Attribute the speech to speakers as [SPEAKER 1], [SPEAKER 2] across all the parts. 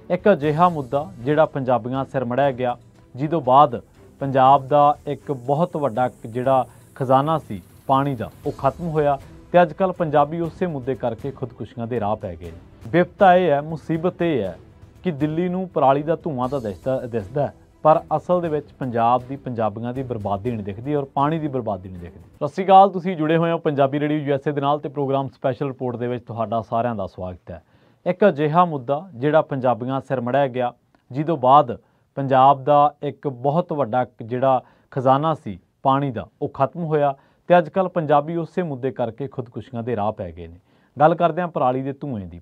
[SPEAKER 1] एक अजिहा मुद्दा जिहड़ा पंजाबियां सिर मढ़िया गया, जिदों बाद पंजाब दा एक बहुत वड्डा जिहड़ा खजाना सी पानी दा वो खत्म होया ते अजकल पंजाबी उसे मुद्दे करके खुदकुशियां दे राह पै गए। विपता यह है, मुसीबत यह है कि दिल्ली नूं पराली दा धुआं तां दिसदा है, पर असल दे विच पंजाब दी पंजाबियां दी बर्बादी नहीं दिखदी और पानी दी बर्बादी नहीं दिखदी। सत श्री अकाल, तुसीं जुड़े हुए हो पंजाबी रेडियो यूएसए दे नाल ते प्रोग्राम स्पैशल रिपोर्ट दे विच तुहाडा सारिआं दा स्वागत है। एक अजिहा मुद्दा जिहड़ा पंजाबियां सिर मढ़िया गया, जिदों बाद पंजाब दा एक बहुत वड्डा जिहड़ा खजाना सी पानी दा वो खत्म होया ते अजकल पंजाबी उसे मुद्दे करके खुदकुशियां दे राह पै गए ने। गल करदे हां पराली दे धुएं दी।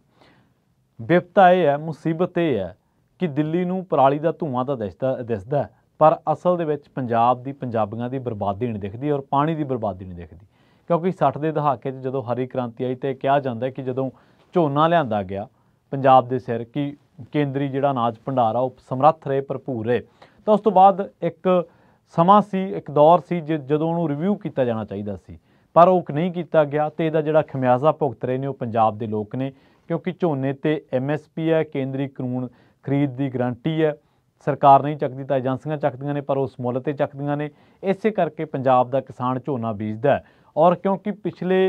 [SPEAKER 1] विपता यह है, मुसीबत यह है कि दिल्ली नूं पराली दा धुआं तां दिसदा है, पर असल दे विच पंजाब दी पंजाबियां दी बर्बादी नहीं दिखदी और पानी दी बर्बादी नहीं दिखदी। क्योंकि 60 दे दहाके 'च जदों हरी क्रांति आई तो कहा जाता है कि जदों झोना लिआंदा गया पंजाब दे सिर कि केंद्री जिहड़ा अनाज भंडार आ वो समर्थ रहे, भरपूर रहे, तो उस तो बाद एक समा सी, एक दौर सी जदों उहनूं रिव्यू किया जाना चाहिए सी, पर वो नहीं किया गया तो इहदा जिहड़ा खमियाजा भुगत रहे ने वो पंजाब दे लोग ने। क्योंकि झोने ते MSP है, केंद्री कानून खरीद की गारंटी है, सरकार नहीं चकती तो एजेंसियां चकदियां ने, पर उस मुੱਲ ते चकदियां ने। इसे करके पंजाब का किसान झोना बीजदा है और क्योंकि पिछले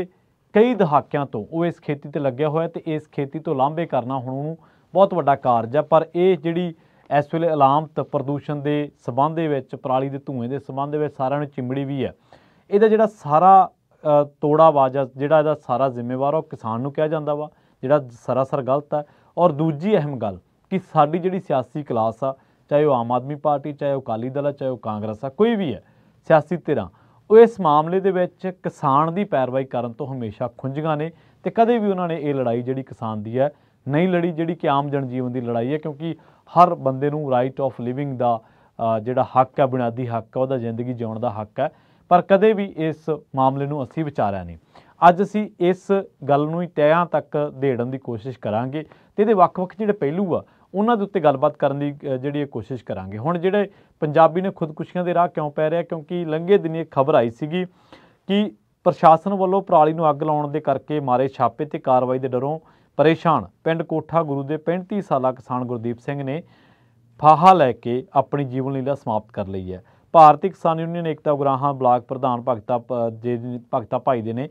[SPEAKER 1] कई दहाकिਆਂ तो वो इस खेती ते लग्या होया तो इस खेती तो लांभे करना हुण ਉਹਨੂੰ बहुत वड्डा कारज है। पर यह जिहड़ी इस वेले अलामत प्रदूषण के संबंध दे विच, पराली के धुएं के संबंध दे विच सारिਆਂ ਨੂੰ चिंबड़ी भी है। ਇਹਦਾ ਜਿਹੜਾ सारा ਤੋੜਾ ਬਾਜਾ ਜਿਹੜਾ ਇਹਦਾ ਸਾਰਾ ਜ਼ਿੰਮੇਵਾਰ ਉਹ किसान ਨੂੰ ਕਿਹਾ ਜਾਂਦਾ ਵਾ, ਜਿਹੜਾ सरासर गलत है। और दूजी अहम गल कि साडी जिहड़ी सियासी क्लास आ, चाहे वह आम आदमी पार्टी, चाहे वह अकाली दल है, चाहे वह कांग्रेस है, कोई भी है सियासी धिरां, वो इस मामले दे विच किसान की पैरवाई करन तो हमेशा खुंझियां ने ते कदे भी उन्होंने ये लड़ाई जिहड़ी किसान की है नहीं लड़ी, जिहड़ी कि आम जनजीवन की लड़ाई है। क्योंकि हर बंदे नूं राइट ऑफ लिविंग का जिहड़ा हक है, बुनियादी हक है, वह जिंदगी जिउण का हक है, पर कदे भी इस मामले नूं असीं विचारिया नहीं। अज असीं इस गल नूं ही तਹਿਆਂ तक देड़न की कोशिश करांगे ते इहदे वख-वख जिहड़े पहलू आ उन्हां दे उत्ते गलबात करन दी जिहड़ी कोशिश करांगे। हुण जिहड़े पंजाबी ने खुदकुशियां दे राह क्यों पै रहे, क्योंकि लंघे दिन एक खबर आई सीगी कि प्रशासन वालों पराली नूं अग लाउण दे करके मारे छापे ते कार्रवाई दे डरों परेशान पिंड कोठा गुरू दे 35 साला किसान गुरदीप सिंह ने फाहा लैके अपनी जीवन लीला समाप्त कर ली है। भारतीय किसान यूनियन एकता उगराहां ब्लाक प्रधान भगता भाई दे ने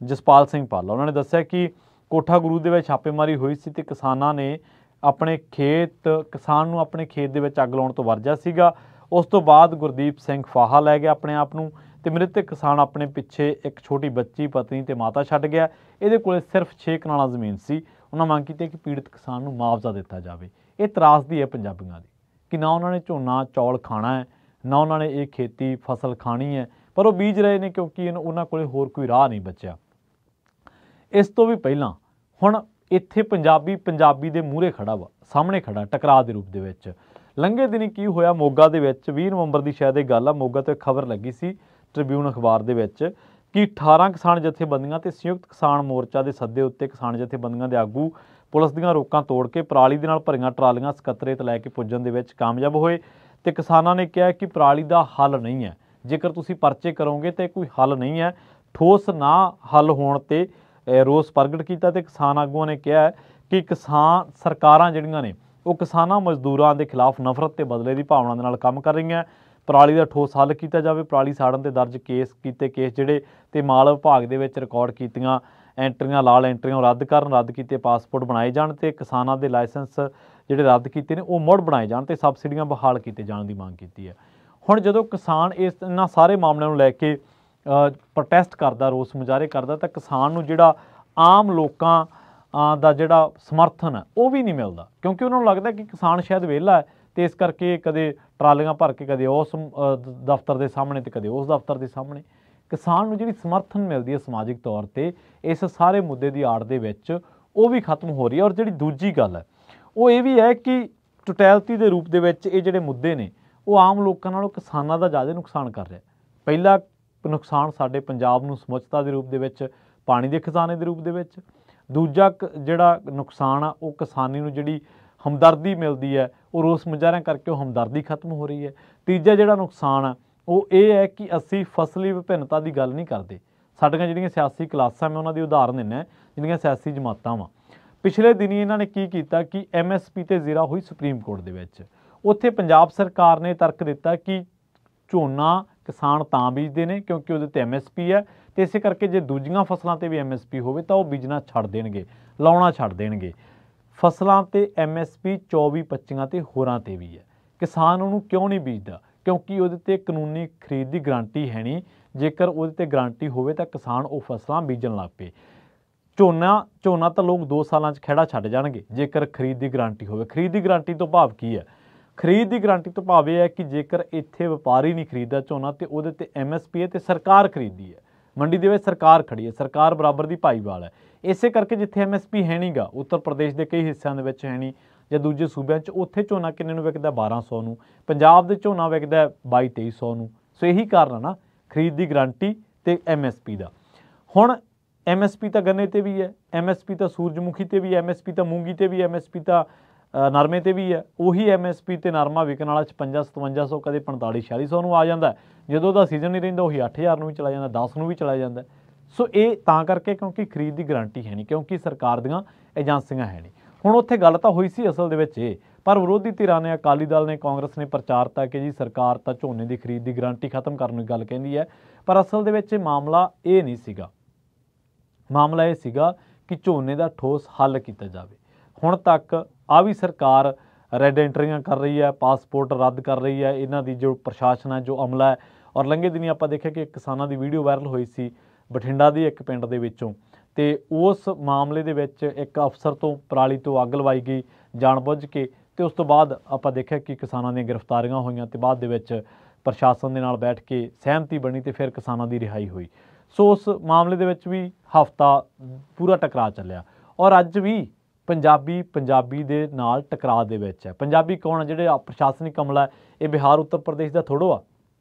[SPEAKER 1] जसपाल सिंह पाला, उन्होंने दस्सिया कि कोठा गुरू दे विच छापेमारी हुई सी ते किसानां ने अपने खेत किसान नूं अपने खेत दे विच अग लाउण तो वरजिया सीगा। उस तो बाद गुरदीप सिंह फाहा लै गया अपने आप नूं ते मृतक किसान अपने पिछे एक छोटी बच्ची, पत्नी ते माता छड्ड गया। इहदे कोले सिर्फ 6 कनालां जमीन सी। उन्होंने मंग की कि पीड़ित किसान नूं मुआवजा दिता जाए। ये त्रासदी है पंजाबियों की कि ना उन्होंने झोना चौल खाना है, ना उन्होंने ये खेती फसल खानी है, पर वो बीज रहे हैं क्योंकि उन्होंने कोले होर कोई राह नहीं बचिया। इस तो भी पहलां हुण इत्थे पंजाबी दे मूहरे खड़ा वा, सामने खड़ा टकराव के रूप दे लंघे दिन की होया मोगा दे विच 20 नवंबर की शायद एक गल आ, मोगा तो एक खबर लगी सी ट्रिब्यून अखबार दे विच कि 18 किसान जथेबंदियां ते संयुक्त किसान मोर्चा के सद्दे उत्ते किसान जथेबंदियां दे आगू पुलिस दीआं रोकां तोड़ के पराली दे नाल भरीआं ट्रालियां सकत्तरे ते लैके पुज्जण दे विच कामयाब होए ते किसानां ने कहा कि पराली दा हल नहीं है, जेकर तुसीं परचे करोगे तो कोई हल नहीं है। ठोस ना हल होण ते रोस प्रगट किया ते किसान आगूआं ने कहा कि किसान सरकारां जिहड़ियां ने वो किसानां मजदूरां के खिलाफ नफरत ते बदले की भावना दे नाल काम कर रही हैं। पराली का ठोस हल किया जाए, पराली साड़न ते दर्ज केस जिहड़े ते माल विभाग दे विच रिकॉर्ड कीतियां एंट्रियां लाल एंट्रियां रद्द करन, रद्द कीते पासपोर्ट बनाए जाण ते किसानां दे लाइसेंस जिहड़े रद्द कीते ने वो मुड़ बनाए जाण ते सबसिडियां बहाल कीते जाण दी मंग कीती है। हुण जदों किसान इन्हां सारे मामलिਆਂ ਨੂੰ ਲੈ के प्रोटेस्ट करता, रोस मुजाहरे करता, तो किसान नूं जिहड़ा आम लोकां दा जिहड़ा समर्थन है वो भी नहीं मिलता। क्योंकि उन्होंने लगता कि किसान शायद विहला है तो इस करके कदे ट्रालियां भर के कदे उस दफ्तर के सामने तो कदे उस दफ्तर के सामने किसान नूं जिहड़ी समर्थन मिलती है समाजिक तौर पर इस सारे मुद्दे की आड़ दे विच वो भी खत्म हो रही है। और जिहड़ी दूजी गल है वो ये भी है कि टोटैलिटी के रूप दे विच ये जिहड़े मुद्दे ने वो आम लोकां नालों किसानां दा ज़्यादा नुकसान कर रहा है। पहला नुकसान साडे पंजाब नूं समੁੱਚਤਾ ਦੇ रूप दे विच पानी के खजाने के रूप दे विच, दूजा जिहड़ा नुकसान आ वो किसानी नूं जिहड़ी हमदर्दी मिलती है वो रोस मुजाहरिਆਂ करके वो हमदर्दी खत्म हो रही है। तीजा जिहड़ा नुकसान है वो ये है कि असी फसली विभिन्नता की गल नहीं करते। साडियां जिहड़ियां सियासी क्लासां मैं उन्हां दी उदाहरण दिंदा जिहड़ियां सियासी जमातां वां पिछले दिनी इन्होंने की किया कि MSP ते ज़िरा हुई सुप्रीम कोर्ट दे विच। उत्थे पंजाब सरकार ने तर्क दिता कि झोना किसान तां बीजते हैं क्योंकि उहदे ते MSP है, तो इस करके जे दूजियां फसलों ते भी MSP होवे तां ओह बीजना छड्ड देणगे, लाउणा छड्ड देणगे। फसलों ते MSP 24-25 ते होरां ते भी है। किसान उहनूं क्यों नहीं बीजदा? क्योंकि उहदे ते कानूनी खरीद की गारंटी है नहीं। जेकर उहदे ते गारंटी होवे तां किसान वो फसलां बीजण लग पे। झोना तो लोग 2 सालों खड़ा छड्ड जाणगे जेकर खरीद की गारंटी होवे। खरीद की गारंटी तो भाव की है? खरीद की गारंटी तो भाव यह है कि जेकर इत्थे व्यापारी नहीं खरीददा झोना तो उहदे ते MSP है तो सरकार खरीददी है, मंडी दे विच सरकार खड़ी है, सरकार बराबर की भाईवाल है। इसे करके जिथे MSP है नहीं गा, उत्तर प्रदेश के कई हिस्सों के है नहीं ਜਾਂ ਦੂਜੇ ਸੂਬਿਆਂ 'ਚ ਉੱਥੇ ਝੋਨਾ ਕਿੰਨੇ ਨੂੰ ਵਿਕਦਾ 1200 ਨੂੰ, ਪੰਜਾਬ ਦੇ ਝੋਨਾ ਵਿਕਦਾ 2200-2300 ਨੂੰ। ਸੋ ਇਹੀ ਕਾਰਨ ਆ ਨਾ ਖਰੀਦ ਦੀ ਗਰੰਟੀ ਤੇ MSP ਦਾ। ਹੁਣ MSP ਤਾਂ ਗੰਨੇ ਤੇ ਵੀ ਹੈ, MSP ਤਾਂ ਸੂਰਜਮੁਖੀ ਤੇ ਵੀ ਹੈ, MSP ਤਾਂ ਮੂੰਗੀ ਤੇ ਵੀ ਹੈ, MSP ਤਾਂ ਨਰਮੇ ਤੇ ਵੀ ਹੈ। ਉਹੀ MSP ਤੇ ਨਰਮਾ ਵਿਕਣ ਵਾਲਾ 56-5700 ਕਦੇ 45-4600 ਨੂੰ ਆ ਜਾਂਦਾ। ਜਦੋਂ ਦਾ ਸੀਜ਼ਨ ਨਹੀਂ ਰਹਿੰਦਾ ਉਹੀ 8000 ਨੂੰ ਵੀ ਚਲਾ ਜਾਂਦਾ, 10 ਨੂੰ ਵੀ ਚਲਾ ਜਾਂਦਾ। ਸੋ ਇਹ ਤਾਂ ਕਰਕੇ ਕਿਉਂਕਿ ਖਰੀਦ ਦੀ ਗਰੰਟੀ ਹੈ ਨਹੀਂ, ਕਿਉਂਕਿ ਸਰਕਾਰ ਦੀਆਂ ਏਜੰਸੀਆਂ ਹੈ ਨਹੀਂ। ਹੁਣ ਉੱਥੇ ਗੱਲ ਤਾਂ ਹੋਈ ਸੀ ਅਸਲ ਦੇ ਵਿੱਚ ਇਹ, ਪਰ ਵਿਰੋਧੀ ਧਿਰਾਂ ਨੇ, ਅਕਾਲੀ ਦਲ ਨੇ, ਕਾਂਗਰਸ ਨੇ ਪ੍ਰਚਾਰਤਾ ਕਿ ਜੀ ਸਰਕਾਰ ਤਾਂ ਝੋਨੇ ਦੀ ਖਰੀਦ ਦੀ ਗਰੰਟੀ ਖਤਮ ਕਰਨ ਦੀ ਗੱਲ ਕਹਿੰਦੀ ਹੈ, ਪਰ ਅਸਲ ਦੇ ਵਿੱਚ ਇਹ ਮਾਮਲਾ ਇਹ ਨਹੀਂ ਸੀਗਾ। ਮਾਮਲਾ ਇਹ ਸੀਗਾ ਕਿ ਝੋਨੇ ਦਾ ਠੋਸ ਹੱਲ ਕੀਤਾ ਜਾਵੇ। ਹੁਣ ਤੱਕ ਆ ਵੀ ਸਰਕਾਰ ਰੈੱਡ ਐਂਟਰੀਆਂ ਕਰ ਰਹੀ ਹੈ, ਪਾਸਪੋਰਟ ਰੱਦ ਕਰ ਰਹੀ ਹੈ, ਇਹਨਾਂ ਦੀ ਜੋ ਪ੍ਰਸ਼ਾਸਨ ਹੈ, ਜੋ ਅਮਲਾ ਹੈ। ਔਰ ਲੰਘੇ ਦਿਨੀ ਆਪਾਂ ਦੇਖਿਆ ਕਿ ਕਿਸਾਨਾਂ ਦੀ ਵੀਡੀਓ ਵਾਇਰਲ ਹੋਈ ਸੀ ਬਠਿੰਡਾ ਦੀ ਇੱਕ ਪਿੰਡ ਦੇ ਵਿੱਚੋਂ, ਤੇ ਉਸ ਮਾਮਲੇ ਦੇ ਵਿੱਚ ਇੱਕ ਅਫਸਰ ਤੋਂ ਪਰਾਲੀ ਤੋਂ ਅੱਗ ਲਵਾਈ ਗਈ ਜਾਣਬੁੱਝ ਕੇ, ਤੇ ਉਸ ਤੋਂ ਬਾਅਦ ਆਪਾਂ ਦੇਖਿਆ ਕਿ ਕਿਸਾਨਾਂ ਦੀਆਂ ਗ੍ਰਿਫਤਾਰੀਆਂ ਹੋਈਆਂ ਤੇ ਬਾਅਦ ਦੇ ਵਿੱਚ ਪ੍ਰਸ਼ਾਸਨ ਦੇ ਨਾਲ ਬੈਠ ਕੇ ਸਹਿਮਤੀ ਬਣੀ ਤੇ ਫਿਰ ਕਿਸਾਨਾਂ ਦੀ ਰਿਹਾਈ ਹੋਈ। ਸੋ ਉਸ ਮਾਮਲੇ ਦੇ ਵਿੱਚ ਵੀ ਹਫ਼ਤਾ ਪੂਰਾ ਟਕਰਾਅ ਚੱਲਿਆ ਔਰ ਅੱਜ ਵੀ ਪੰਜਾਬੀ ਦੇ ਨਾਲ ਟਕਰਾਅ ਦੇ ਵਿੱਚ ਹੈ। ਪੰਜਾਬੀ ਕੌਣ ਹੈ? ਜਿਹੜੇ ਪ੍ਰਸ਼ਾਸਨਿਕ ਅਮਲਾ, ਇਹ ਬਿਹਾਰ ਉੱਤਰ ਪ੍ਰਦੇਸ਼ ਦਾ ਥੋੜ੍ਹੋ ਆ,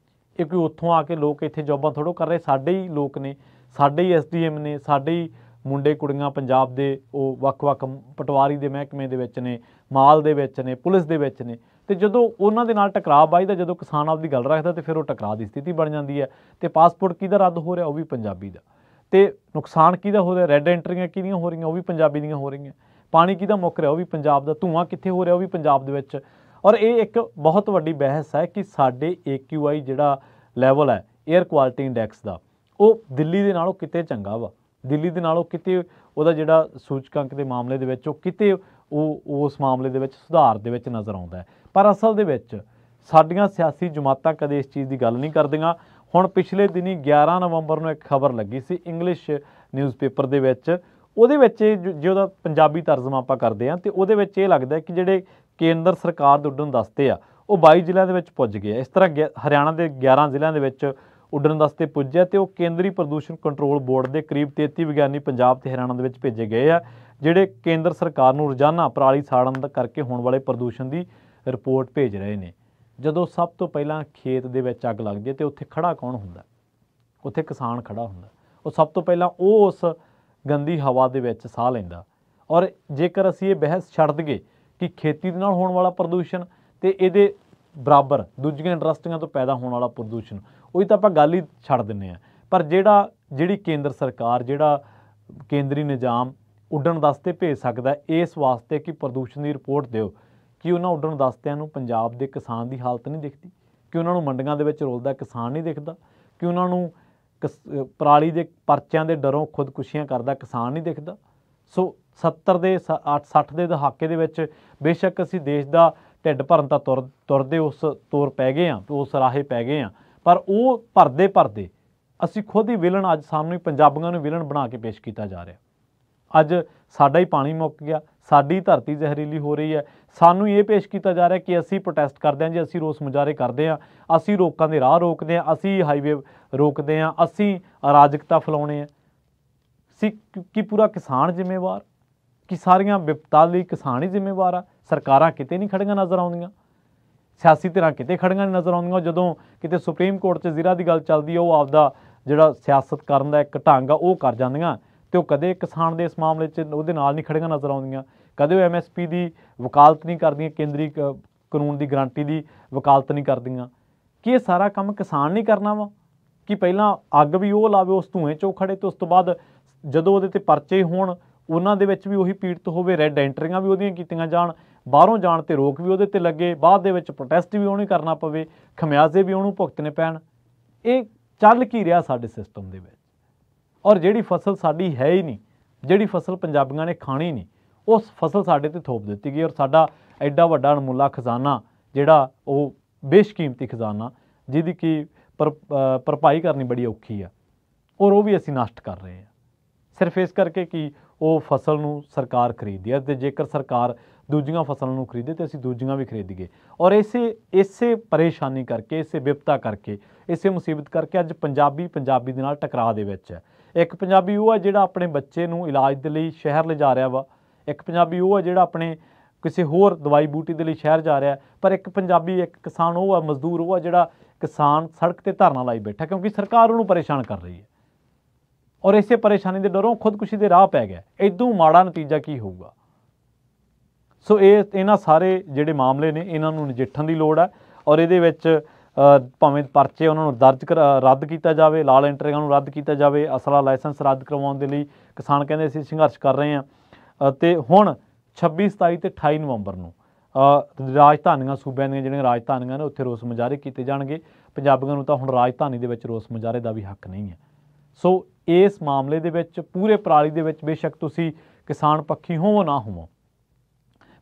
[SPEAKER 1] ਇਹ ਕੋਈ ਉੱਥੋਂ ਆ ਕੇ ਲੋਕ ਇੱਥੇ ਜੋਬਾਂ ਥੋੜ੍ਹੋ ਕਰ ਰਹੇ, ਸਾਡੇ ਹੀ ਲੋਕ ਨੇ, ਸਾਡੇ ਹੀ SDM ਨੇ, ਸਾਡੇ ਹੀ ਮੁੰਡੇ ਕੁੜੀਆਂ ਪੰਜਾਬ ਦੇ ਉਹ ਵੱਖ-ਵੱਖ ਪਟਵਾਰੀ ਦੇ ਮਹਿਕਮੇ ਦੇ ਵਿੱਚ ਨੇ, ਮਾਲ ਦੇ ਵਿੱਚ ਨੇ, ਪੁਲਿਸ ਦੇ ਵਿੱਚ ਨੇ। ਤੇ ਜਦੋਂ ਉਹਨਾਂ ਦੇ ਨਾਲ ਟਕਰਾਅ ਵੱਜਦਾ, ਜਦੋਂ ਕਿਸਾਨ ਆਪਦੀ ਗੱਲ ਰੱਖਦਾ ਤੇ ਫਿਰ ਉਹ ਟਕਰਾਅ ਦੀ ਸਥਿਤੀ ਬਣ ਜਾਂਦੀ ਹੈ। ਤੇ ਪਾਸਪੋਰਟ ਕਿਹਦਾ ਰੱਦ ਹੋ ਰਿਹਾ? ਉਹ ਵੀ ਪੰਜਾਬੀ ਦਾ। ਤੇ ਨੁਕਸਾਨ ਕਿਹਦਾ ਹੋ ਰਿਹਾ? ਰੈੱਡ ਐਂਟਰੀਆਂ ਕਿਹਦੀਆਂ ਹੋ ਰਹੀਆਂ? ਉਹ ਵੀ ਪੰਜਾਬੀ ਦੀਆਂ ਹੋ ਰਹੀਆਂ। ਪਾਣੀ ਕਿਹਦਾ ਮੁੱਕ ਰਿਹਾ? ਉਹ ਵੀ ਪੰਜਾਬ ਦਾ। ਧੂੰਆਂ ਕਿੱਥੇ ਹੋ ਰਿਹਾ? ਉਹ ਵੀ ਪੰਜਾਬ ਦੇ ਵਿੱਚ। ਔਰ ਇਹ ਇੱਕ ਬਹੁਤ ਵੱਡੀ ਬਹਿਸ ਹੈ ਕਿ ਸਾਡੇ AQI ਜਿਹੜਾ ਲੈਵਲ ਹੈ 에ਅਰ ਕੁਆਲਿਟੀ ਇੰਡੈਕਸ ਦਾ, ਉਹ ਦਿੱਲੀ ਦੇ ਨਾਲੋਂ ਕਿਤੇ ਚੰਗਾ ਵਾ। ਦਿੱਲੀ ਦੇ ਨਾਲੋਂ ਕਿਤੇ ਉਹਦਾ ਜਿਹੜਾ ਸੂਚਕਾਂਕ ਦੇ ਮਾਮਲੇ ਦੇ ਵਿੱਚ ਉਹ ਕਿਤੇ ਉਹ ਉਸ ਮਾਮਲੇ ਦੇ ਵਿੱਚ ਸੁਧਾਰ ਦੇ ਵਿੱਚ ਨਜ਼ਰ ਆਉਂਦਾ ਹੈ। ਪਰ ਅਸਲ ਦੇ ਵਿੱਚ ਸਾਡੀਆਂ ਸਿਆਸੀ ਜਮਾਤਾਂ ਕਦੇ ਇਸ ਚੀਜ਼ ਦੀ ਗੱਲ ਨਹੀਂ ਕਰਦੀਆਂ। ਹੁਣ ਪਿਛਲੇ ਦਿਨੀ 11 ਨਵੰਬਰ ਨੂੰ ਇੱਕ ਖਬਰ ਲੱਗੀ ਸੀ ਇੰਗਲਿਸ਼ ਨਿਊਜ਼ਪੇਪਰ ਦੇ ਵਿੱਚ। ਉਹਦੇ ਵਿੱਚ ਜੇ ਉਹਦਾ ਪੰਜਾਬੀ ਤਰਜਮਾ ਆਪਾਂ ਕਰਦੇ ਹਾਂ ਤੇ ਉਹਦੇ ਵਿੱਚ ਇਹ ਲੱਗਦਾ ਕਿ ਜਿਹੜੇ ਕੇਂਦਰ ਸਰਕਾਰ ਦੇ ਉੱਡਣ ਦਸਤੇ ਆ ਉਹ 22 ਜ਼ਿਲ੍ਹਿਆਂ ਦੇ ਵਿੱਚ ਪੁੱਜ ਗਏ। ਇਸ ਤਰ੍ਹਾਂ ਹਰਿਆਣਾ ਦੇ 11 ਜ਼ਿਲ੍ਹਿਆਂ ਦੇ ਵਿੱਚ ਉੱਡਣ ਦਸਤੇ ਪੁੱਜੇ ਤੇ ਉਹ ਕੇਂਦਰੀ ਪ੍ਰਦੂਸ਼ਣ ਕੰਟਰੋਲ ਬੋਰਡ ਦੇ ਕਰੀਬ 33 ਵਿਗਿਆਨੀ ਪੰਜਾਬ ਤੇ ਹਰਿਆਣਾ ਦੇ ਵਿੱਚ ਭੇਜੇ ਗਏ ਆ, ਜਿਹੜੇ ਕੇਂਦਰ ਸਰਕਾਰ ਨੂੰ ਰੋਜ਼ਾਨਾ ਪਰਾਲੀ ਸਾੜਨ ਦਾ ਕਰਕੇ ਹੋਣ ਵਾਲੇ ਪ੍ਰਦੂਸ਼ਣ ਦੀ ਰਿਪੋਰਟ ਭੇਜ ਰਹੇ ਨੇ। ਜਦੋਂ ਸਭ ਤੋਂ ਪਹਿਲਾਂ ਖੇਤ ਦੇ ਵਿੱਚ ਅੱਗ ਲੱਗਦੀ ਹੈ ਤੇ ਉੱਥੇ ਖੜਾ ਕੌਣ ਹੁੰਦਾ? ਉੱਥੇ ਕਿਸਾਨ ਖੜਾ ਹੁੰਦਾ। ਉਹ ਸਭ ਤੋਂ ਪਹਿਲਾਂ ਉਹ ਉਸ ਗੰਦੀ ਹਵਾ ਦੇ ਵਿੱਚ ਸਾਹ ਲੈਂਦਾ। ਔਰ ਜੇਕਰ ਅਸੀਂ ਇਹ ਬਹਿਸ ਛੱਡ ਦਈਏ ਕਿ ਖੇਤੀ ਦੇ ਨਾਲ ਹੋਣ ਵਾਲਾ ਪ੍ਰਦੂਸ਼ਣ ਤੇ ਇਹਦੇ ਬਰਾਬਰ ਦੂਜੀਆਂ ਇੰਡਸਟਰੀਆਂ ਤੋਂ ਪੈਦਾ ਹੋਣ ਵਾਲਾ ਪ੍ਰਦੂਸ਼ਣ, ਉਹੀ ਤਾਂ ਆਪਾਂ ਗੱਲ ਹੀ ਛੱਡ ਦਿੰਦੇ ਹਾਂ। ਪਰ ਜਿਹੜੀ ਕੇਂਦਰ ਸਰਕਾਰ, ਜਿਹੜਾ ਕੇਂਦਰੀ ਨਿਜ਼ਾਮ ਉੱਡਣ ਦਸਤੇ ਭੇਜ ਸਕਦਾ ਇਸ ਵਾਸਤੇ ਕਿ ਪ੍ਰਦੂਸ਼ਣ ਦੀ ਰਿਪੋਰਟ ਦਿਓ, ਕਿ ਉਹਨਾਂ ਉੱਡਣ ਦਸਤਿਆਂ ਨੂੰ ਪੰਜਾਬ ਦੇ ਕਿਸਾਨ ਦੀ ਹਾਲਤ ਨਹੀਂ ਦਿਖਦੀ, ਕਿ ਉਹਨਾਂ ਨੂੰ ਮੰਡੀਆਂ ਦੇ ਵਿੱਚ ਰੁਲਦਾ ਕਿਸਾਨ ਨਹੀਂ ਦਿਖਦਾ, ਕਿ ਉਹਨਾਂ ਨੂੰ ਪਰਾਲੀ ਦੇ ਪਰਚਿਆਂ ਦੇ ਡਰੋਂ ਖੁਦਕੁਸ਼ੀਆਂ ਕਰਦਾ ਕਿਸਾਨ ਨਹੀਂ ਦਿਖਦਾ। ਸੋ 70 ਦੇ 60 ਦੇ ਦਹਾਕੇ ਦੇ ਵਿੱਚ ਬੇਸ਼ੱਕ ਅਸੀਂ ਦੇਸ਼ ਦਾ ਢਿੱਡ ਭਰਨ ਤਾਂ ਤੁਰਦੇ ਉਸ ਤੋਰ ਪੈ ਗਏ ਹਾਂ, ਉਸ ਰਾਹੇ ਪੈ ਗਏ ਹਾਂ, ਪਰ ਉਹ ਭਰਦੇ ਅਸੀਂ ਖੁਦ ਹੀ ਵਿਲਨ, ਅੱਜ ਸਾਨੂੰ ਹੀ ਪੰਜਾਬੀਆਂ ਨੂੰ ਵਿਲਨ ਬਣਾ ਕੇ ਪੇਸ਼ ਕੀਤਾ ਜਾ ਰਿਹਾ। ਅੱਜ ਸਾਡਾ ਹੀ ਪਾਣੀ ਮੁੱਕ ਗਿਆ, ਸਾਡੀ ਧਰਤੀ ਜ਼ਹਿਰੀਲੀ ਹੋ ਰਹੀ ਹੈ, ਸਾਨੂੰ ਇਹ ਪੇਸ਼ ਕੀਤਾ ਜਾ ਰਿਹਾ ਕਿ ਅਸੀਂ ਪ੍ਰੋਟੈਸਟ ਕਰਦੇ ਹਾਂ ਜੀ, ਅਸੀਂ ਰੋਸ ਮੁਜ਼ਾਹਰੇ ਕਰਦੇ ਹਾਂ, ਅਸੀਂ ਲੋਕਾਂ ਦੇ ਰਾਹ ਰੋਕਦੇ ਹਾਂ, ਅਸੀਂ ਹਾਈਵੇ ਰੋਕਦੇ ਹਾਂ, ਅਸੀਂ ਅਰਾਜਕਤਾ ਫੈਲਾਉਣੇ ਆ। ਕਿ ਪੂਰਾ ਕਿਸਾਨ ਜ਼ਿੰਮੇਵਾਰ? ਕਿ ਸਾਰੀਆਂ ਵਿਪਤਾ ਲਈ ਕਿਸਾਨ ਹੀ ਜ਼ਿੰਮੇਵਾਰ ਆ? ਸਰਕਾਰਾਂ ਕਿਤੇ ਨਹੀਂ ਖੜੀਆਂ ਨਜ਼ਰ ਆਉਂਦੀਆਂ, ਸਿਆਸੀ ਧਿਰਾਂ ਕਿਤੇ ਖੜੀਆਂ ਨਹੀਂ ਨਜ਼ਰ ਆਉਂਦੀਆਂ। ਜਦੋਂ ਕਿਤੇ ਸੁਪਰੀਮ ਕੋਰਟ 'ਚ ਜ਼ਿਲ੍ਹਾ ਦੀ ਗੱਲ ਚੱਲਦੀ ਹੈ, ਉਹ ਆਪਦਾ ਜਿਹੜਾ ਸਿਆਸਤ ਕਰਨ ਦਾ ਇੱਕ ਢੰਗ ਆ ਉਹ ਕਰ ਜਾਂਦੀਆਂ, ਤੇ ਉਹ ਕਦੇ ਕਿਸਾਨ ਦੇ ਇਸ ਮਾਮਲੇ 'ਚ ਉਹਦੇ ਨਾਲ ਨਹੀਂ ਖੜੀਆਂ ਨਜ਼ਰ ਆਉਂਦੀਆਂ। ਕਦੇ ਉਹ MSP ਦੀ ਵਕਾਲਤ ਨਹੀਂ ਕਰਦੀਆਂ, ਕੇਂਦਰੀ ਕਾਨੂੰਨ ਦੀ ਗਰੰਟੀ ਦੀ ਵਕਾਲਤ ਨਹੀਂ ਕਰਦੀਆਂ। ਕਿ ਇਹ ਸਾਰਾ ਕੰਮ ਕਿਸਾਨ ਨਹੀਂ ਕਰਨਾ ਵਾ? ਕਿ ਪਹਿਲਾਂ ਅੱਗ ਵੀ ਉਹ ਲਾਵੇ, ਉਸ ਧੂਏ 'ਚ ਉਹ ਖੜੇ, ਤੇ ਉਸ ਤੋਂ ਬਾਅਦ ਜਦੋਂ ਉਹਦੇ 'ਤੇ ਪਰਚੇ ਹੋਣ ਉਹਨਾਂ ਦੇ ਵਿੱਚ ਵੀ ਉਹੀ ਪੀੜਤ ਹੋਵੇ, ਰੈੱਡ ਐਂਟਰੀਆਂ ਵੀ ਉਹਦੀਆਂ ਕੀਤੀਆਂ ਜਾਣ, ਬਾਹਰੋਂ ਜਾਣ ਤੇ ਰੋਕ ਵੀ ਉਹਦੇ ਤੇ ਲੱਗੇ, ਬਾਅਦ ਦੇ ਵਿੱਚ ਪ੍ਰੋਟੈਸਟ ਵੀ ਉਹਨੂੰ ਕਰਨਾ ਪਵੇ, ਖਮਿਆਜ਼ੇ ਵੀ ਉਹਨੂੰ ਭੁਗਤਣੇ ਪੈਣ। ਇਹ ਚੱਲ ਕੀ ਰਿਹਾ ਸਾਡੇ ਸਿਸਟਮ ਦੇ ਵਿੱਚ। ਔਰ ਜਿਹੜੀ ਫਸਲ ਸਾਡੀ ਹੈ ਹੀ ਨਹੀਂ, ਜਿਹੜੀ ਫਸਲ ਪੰਜਾਬੀਆਂ ਨੇ ਖਾਣੀ ਨਹੀਂ, ਉਸ ਫਸਲ ਸਾਡੇ ਤੇ ਥੋਪ ਦਿੱਤੀ ਗਈ। ਔਰ ਸਾਡਾ ਐਡਾ ਵੱਡਾ ਅਣਮੁੱਲਾ ਖਜ਼ਾਨਾ ਜਿਹੜਾ ਉਹ ਬੇਸ਼ਕੀਮਤੀ ਖਜ਼ਾਨਾ ਜਿਹਦੀ ਕਿ ਭਰਪਾਈ ਕਰਨੀ ਬੜੀ ਔਖੀ ਆ, ਔਰ ਉਹ ਵੀ ਅਸੀਂ ਨਸ਼ਟ ਕਰ ਰਹੇ ਹਾਂ ਸਿਰਫ ਇਸ ਕਰਕੇ ਕਿ ਉਹ ਫਸਲ ਨੂੰ ਸਰਕਾਰ ਖਰੀਦਦੀ ਹੈ। ਅਤੇ ਜੇਕਰ ਸਰਕਾਰ ਦੂਜੀਆਂ ਫਸਲਾਂ ਨੂੰ ਖਰੀਦੇ ਤਾਂ ਅਸੀਂ ਦੂਜੀਆਂ ਵੀ ਖਰੀਦੀਏ। ਔਰ ਇਸੇ ਪਰੇਸ਼ਾਨੀ ਕਰਕੇ, ਇਸੇ ਵਿਪਤਾ ਕਰਕੇ, ਇਸੇ ਮੁਸੀਬਤ ਕਰਕੇ ਅੱਜ ਪੰਜਾਬੀ ਦੇ ਨਾਲ ਟਕਰਾਅ ਦੇ ਵਿੱਚ ਹੈ। ਇੱਕ ਪੰਜਾਬੀ ਉਹ ਹੈ ਜਿਹੜਾ ਆਪਣੇ ਬੱਚੇ ਨੂੰ ਇਲਾਜ ਦੇ ਲਈ ਸ਼ਹਿਰ ਲਿਜਾ ਰਿਹਾ ਵਾ, ਇੱਕ ਪੰਜਾਬੀ ਉਹ ਹੈ ਜਿਹੜਾ ਆਪਣੇ ਕਿਸੇ ਹੋਰ ਦਵਾਈ ਬੂਟੀ ਦੇ ਲਈ ਸ਼ਹਿਰ ਜਾ ਰਿਹਾ, ਪਰ ਇੱਕ ਪੰਜਾਬੀ, ਇੱਕ ਕਿਸਾਨ ਉਹ ਹੈ, ਮਜ਼ਦੂਰ ਉਹ ਹੈ ਜਿਹੜਾ ਕਿਸਾਨ ਸੜਕ ਤੇ ਧਰਨਾ ਲਾਈ ਬੈਠਾ ਕਿਉਂਕਿ ਸਰਕਾਰ ਉਹਨੂੰ ਪਰੇਸ਼ਾਨ ਕਰ ਰਹੀ ਹੈ। ਔਰ ਇਸੇ ਪਰੇਸ਼ਾਨੀ ਦੇ ਡਰੋਂ ਖੁਦਕੁਸ਼ੀ ਦੇ ਰਾਹ ਪੈ ਗਿਆ। ਇਦੋਂ ਮਾੜਾ ਨਤੀਜਾ ਕੀ ਹੋਊਗਾ। ਸੋ ਇਹਨਾਂ ਸਾਰੇ ਜਿਹੜੇ ਮਾਮਲੇ ਨੇ ਇਹਨਾਂ ਨੂੰ ਨਜਿੱਠਣ ਦੀ ਲੋੜ ਹੈ। ਔਰ ਇਹਦੇ ਵਿੱਚ ਭਾਵੇਂ ਪਰਚੇ ਉਹਨਾਂ ਨੂੰ ਰੱਦ ਕੀਤਾ ਜਾਵੇ, ਲਾਲ ਐਂਟਰੀਆਂ ਨੂੰ ਰੱਦ ਕੀਤਾ ਜਾਵੇ, ਅਸਲਾ ਲਾਇਸੈਂਸ ਰੱਦ ਕਰਵਾਉਣ ਦੇ ਲਈ ਕਿਸਾਨ ਕਹਿੰਦੇ ਅਸੀਂ ਸੰਘਰਸ਼ ਕਰ ਰਹੇ ਹਾਂ। ਅਤੇ ਹੁਣ 26, 27 ਤੇ 28 ਨਵੰਬਰ ਨੂੰ ਰਾਜਧਾਨੀਆਂ, ਸੂਬਿਆਂ ਦੀਆਂ ਜਿਹੜੀਆਂ ਰਾਜਧਾਨੀਆਂ ਨੇ ਉੱਥੇ ਰੋਸ ਮੁਜ਼ਾਹਰੇ ਕੀਤੇ ਜਾਣਗੇ। ਪੰਜਾਬੀਆਂ ਨੂੰ ਤਾਂ ਹੁਣ ਰਾਜਧਾਨੀ ਦੇ ਵਿੱਚ ਰੋਸ ਮੁਜ਼ਾਹਰੇ ਦਾ ਵੀ ਹੱਕ ਨਹੀਂ ਹੈ। ਸੋ ਇਸ ਮਾਮਲੇ ਦੇ ਵਿੱਚ ਪੂਰੇ ਪਰਾਲੀ ਦੇ ਵਿੱਚ ਬੇਸ਼ੱਕ ਤੁਸੀਂ ਕਿਸਾਨ ਪੱਖੀ ਹੋਵੋ ਨਾ ਹੋਵੋ,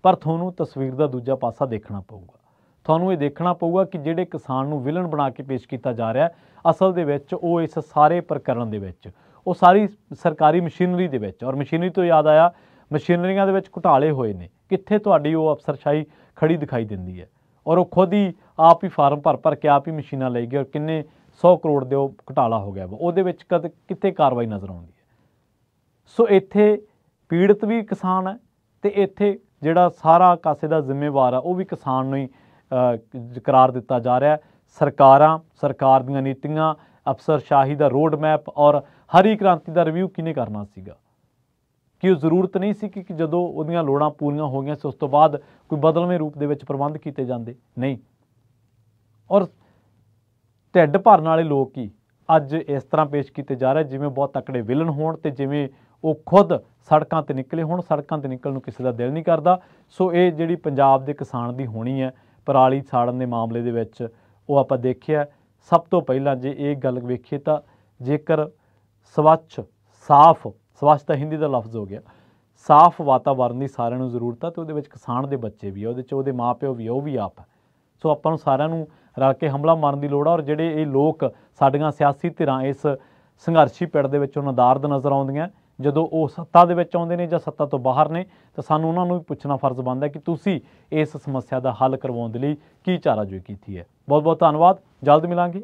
[SPEAKER 1] ਪਰ ਤੁਹਾਨੂੰ ਤਸਵੀਰ ਦਾ ਦੂਜਾ ਪਾਸਾ ਦੇਖਣਾ ਪਊਗਾ। ਤੁਹਾਨੂੰ ਇਹ ਦੇਖਣਾ ਪਊਗਾ ਕਿ ਜਿਹੜੇ ਕਿਸਾਨ ਨੂੰ ਵਿਲਨ ਬਣਾ ਕੇ ਪੇਸ਼ ਕੀਤਾ ਜਾ ਰਿਹਾ, ਅਸਲ ਦੇ ਵਿੱਚ ਉਹ ਇਸ ਸਾਰੇ ਪ੍ਰਕਰਨ ਦੇ ਵਿੱਚ, ਉਹ ਸਾਰੀ ਸਰਕਾਰੀ ਮਸ਼ੀਨਰੀ ਦੇ ਵਿੱਚ। ਔਰ ਮਸ਼ੀਨਰੀ ਤੋਂ ਯਾਦ ਆਇਆ, ਮਸ਼ੀਨਰੀਆਂ ਦੇ ਵਿੱਚ ਘੁਟਾਲੇ ਹੋਏ ਨੇ। ਕਿੱਥੇ ਤੁਹਾਡੀ ਉਹ ਅਫਸਰਸ਼ਾਹੀ ਖੜੀ ਦਿਖਾਈ ਦਿੰਦੀ ਹੈ। ਔਰ ਉਹ ਖੁਦ ਹੀ ਆਪ ਹੀ ਫਾਰਮ ਭਰ ਕੇ ਆਪ ਹੀ ਮਸ਼ੀਨਾਂ ਲਈ ਗਏ, ਔਰ ਕਿੰਨੇ 100 ਕਰੋੜ ਦੇ ਉਹ ਘੁਟਾਲਾ ਹੋ ਗਿਆ ਵਾ, ਉਹਦੇ ਵਿੱਚ ਕਿਤੇ ਕਾਰਵਾਈ ਨਜ਼ਰ ਆਉਂਦੀ ਹੈ। ਸੋ ਇੱਥੇ ਪੀੜਤ ਵੀ ਕਿਸਾਨ ਹੈ ਅਤੇ ਇੱਥੇ ਜਿਹੜਾ ਸਾਰਾ ਕਾਸੇ ਦਾ ਜ਼ਿੰਮੇਵਾਰ ਆ ਉਹ ਵੀ ਕਿਸਾਨ ਨੂੰ ਹੀ ਕਰਾਰ ਦਿੱਤਾ ਜਾ ਰਿਹਾ। ਸਰਕਾਰ ਦੀਆਂ ਨੀਤੀਆਂ, ਅਫਸਰਸ਼ਾਹੀ ਦਾ ਰੋਡ ਮੈਪ ਔਰ ਹਰੀ ਕ੍ਰਾਂਤੀ ਦਾ ਰਿਵਿਊ ਕਿਹਨੇ ਕਰਨਾ ਸੀਗਾ। ਕਿ ਉਹ ਜ਼ਰੂਰਤ ਨਹੀਂ ਸੀ ਕਿ ਜਦੋਂ ਉਹਦੀਆਂ ਲੋੜਾਂ ਪੂਰੀਆਂ ਹੋ ਗਈਆਂ ਸੀ ਉਸ ਤੋਂ ਬਾਅਦ ਕੋਈ ਬਦਲਵੇਂ ਰੂਪ ਦੇ ਵਿੱਚ ਪ੍ਰਬੰਧ ਕੀਤੇ ਜਾਂਦੇ, ਨਹੀਂ। ਔਰ ਢਿੱਡ ਭਰਨ ਵਾਲੇ ਲੋਕ ਹੀ ਅੱਜ ਇਸ ਤਰ੍ਹਾਂ ਪੇਸ਼ ਕੀਤੇ ਜਾ ਰਹੇ ਜਿਵੇਂ ਬਹੁਤ ਤਕੜੇ ਵਿਲਨ ਹੋਣ ਅਤੇ ਜਿਵੇਂ ਉਹ ਖੁਦ ਸੜਕਾਂ 'ਤੇ ਨਿਕਲੇ ਹੋਣ। ਸੜਕਾਂ 'ਤੇ ਨਿਕਲਣ ਨੂੰ ਕਿਸੇ ਦਾ ਦਿਲ ਨਹੀਂ ਕਰਦਾ। ਸੋ ਇਹ ਜਿਹੜੀ ਪੰਜਾਬ ਦੇ ਕਿਸਾਨ ਦੀ ਹੋਣੀ ਹੈ ਪਰਾਲੀ ਸਾੜਨ ਦੇ ਮਾਮਲੇ ਦੇ ਵਿੱਚ, ਉਹ ਆਪਾਂ ਦੇਖਿਆ। ਸਭ ਤੋਂ ਪਹਿਲਾਂ ਜੇ ਇਹ ਗੱਲ ਵੇਖੀਏ ਤਾਂ ਜੇਕਰ ਸਵੱਛ ਤਾਂ ਹਿੰਦੀ ਦਾ ਲਫ਼ਜ਼ ਹੋ ਗਿਆ, ਸਾਫ਼ ਵਾਤਾਵਰਨ ਦੀ ਸਾਰਿਆਂ ਨੂੰ ਜ਼ਰੂਰਤ ਹੈ ਅਤੇ ਉਹਦੇ ਵਿੱਚ ਕਿਸਾਨ ਦੇ ਬੱਚੇ ਵੀ ਆ, ਉਹਦੇ 'ਚ ਉਹਦੇ ਮਾਂ ਪਿਓ ਵੀ ਆ, ਉਹ ਵੀ ਆਪ ਹੈ। ਸੋ ਆਪਾਂ ਨੂੰ ਸਾਰਿਆਂ ਨੂੰ ਰਲ ਕੇ ਹਮਲਾ ਮਾਰਨ ਦੀ ਲੋੜ ਆ। ਔਰ ਜਿਹੜੇ ਇਹ ਲੋਕ ਸਾਡੀਆਂ ਸਿਆਸੀ ਧਿਰਾਂ ਇਸ ਸੰਘਰਸ਼ੀ ਪਿੜ ਦੇ ਵਿੱਚੋਂ ਨਦਾਰਦ ਨਜ਼ਰ ਆਉਂਦੀਆਂ, ਜਦੋਂ ਉਹ ਸੱਤਾ ਦੇ ਵਿੱਚ ਆਉਂਦੇ ਨੇ ਜਾਂ ਸੱਤਾ ਤੋਂ ਬਾਹਰ ਨੇ, ਤਾਂ ਸਾਨੂੰ ਉਹਨਾਂ ਨੂੰ ਵੀ ਪੁੱਛਣਾ ਫਰਜ਼ ਬਣਦਾ ਕਿ ਤੁਸੀਂ ਇਸ ਸਮੱਸਿਆ ਦਾ ਹੱਲ ਕਰਵਾਉਣ ਦੇ ਲਈ ਕੀ ਚਾਰਾਜੋਈ ਕੀਤੀ ਹੈ। ਬਹੁਤ ਬਹੁਤ ਧੰਨਵਾਦ। ਜਲਦ ਮਿਲਾਂਗੇ।